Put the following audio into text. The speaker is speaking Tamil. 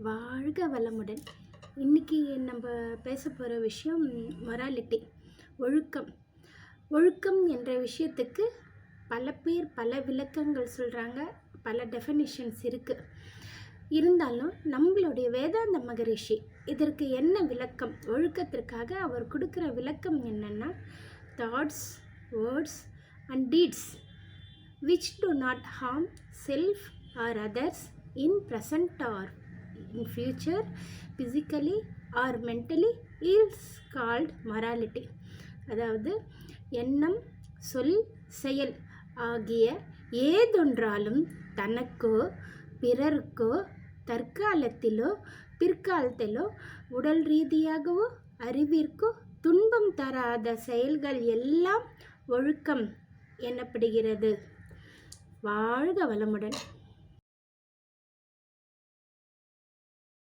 வாழ்க வளமுடன். இன்றைக்கி நம்ம பேச போகிற விஷயம் மொராலிட்டி, ஒழுக்கம். ஒழுக்கம் என்ற விஷயத்துக்கு பல பேர் பல விளக்கங்கள் சொல்கிறாங்க, பல டெஃபினிஷன்ஸ் இருக்குது. இருந்தாலும் நம்மளுடைய வேதாந்த மகரிஷி இதற்கு என்ன விளக்கம், ஒழுக்கத்திற்காக அவர் கொடுக்குற விளக்கம் என்னென்னா, thoughts, words and deeds which do not harm self or others in present or in future, physically or mentally, is called morality. அதாவது எண்ணம், சொல், செயல் ஆகிய ஏதொன்றாலும் தனக்கோ பிறருக்கோ தற்காலத்திலோ பிற்காலத்திலோ உடல் ரீதியாகவோ அறிவிற்கோ துன்பம் தராத செயல்கள் எல்லாம் ஒழுக்கம் எனப்படுகிறது. வாழ்க வளமுடன்.